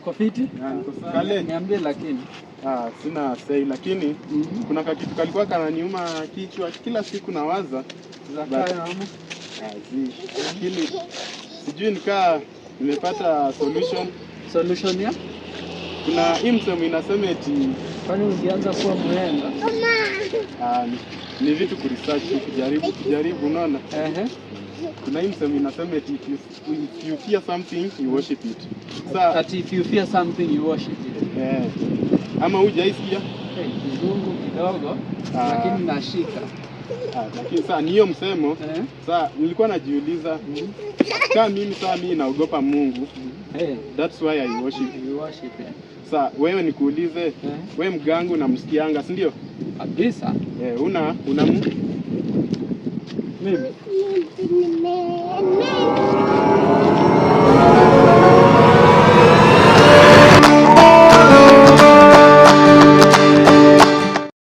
Uko fiti? Niko sawa. Niambie lakini. Sina sei lakini kuna kitu kalikuwa kananiuma kichwa kila siku nawaza za kaya hamu. Lakini sijui nikaa nimepata solution. Solution ya? Kuna hii msemo inasema eti kwani ungeanza kuwa mwenga? Ni vitu kuresearch kujaribu unaona? Kuna hii msemo inasema eti if you fear something you worship it. If you fear something you worship it. Ama hujaisikia? Kizungu kidogo lakini nashika. Lakini sasa ni hiyo msemo. Sasa nilikuwa najiuliza kama mimi naogopa Mungu. That's why I worship. You worship. Sasa wewe nikuulize, wewe mgangu unamsikianga, si ndio? Kabisa. Una mimi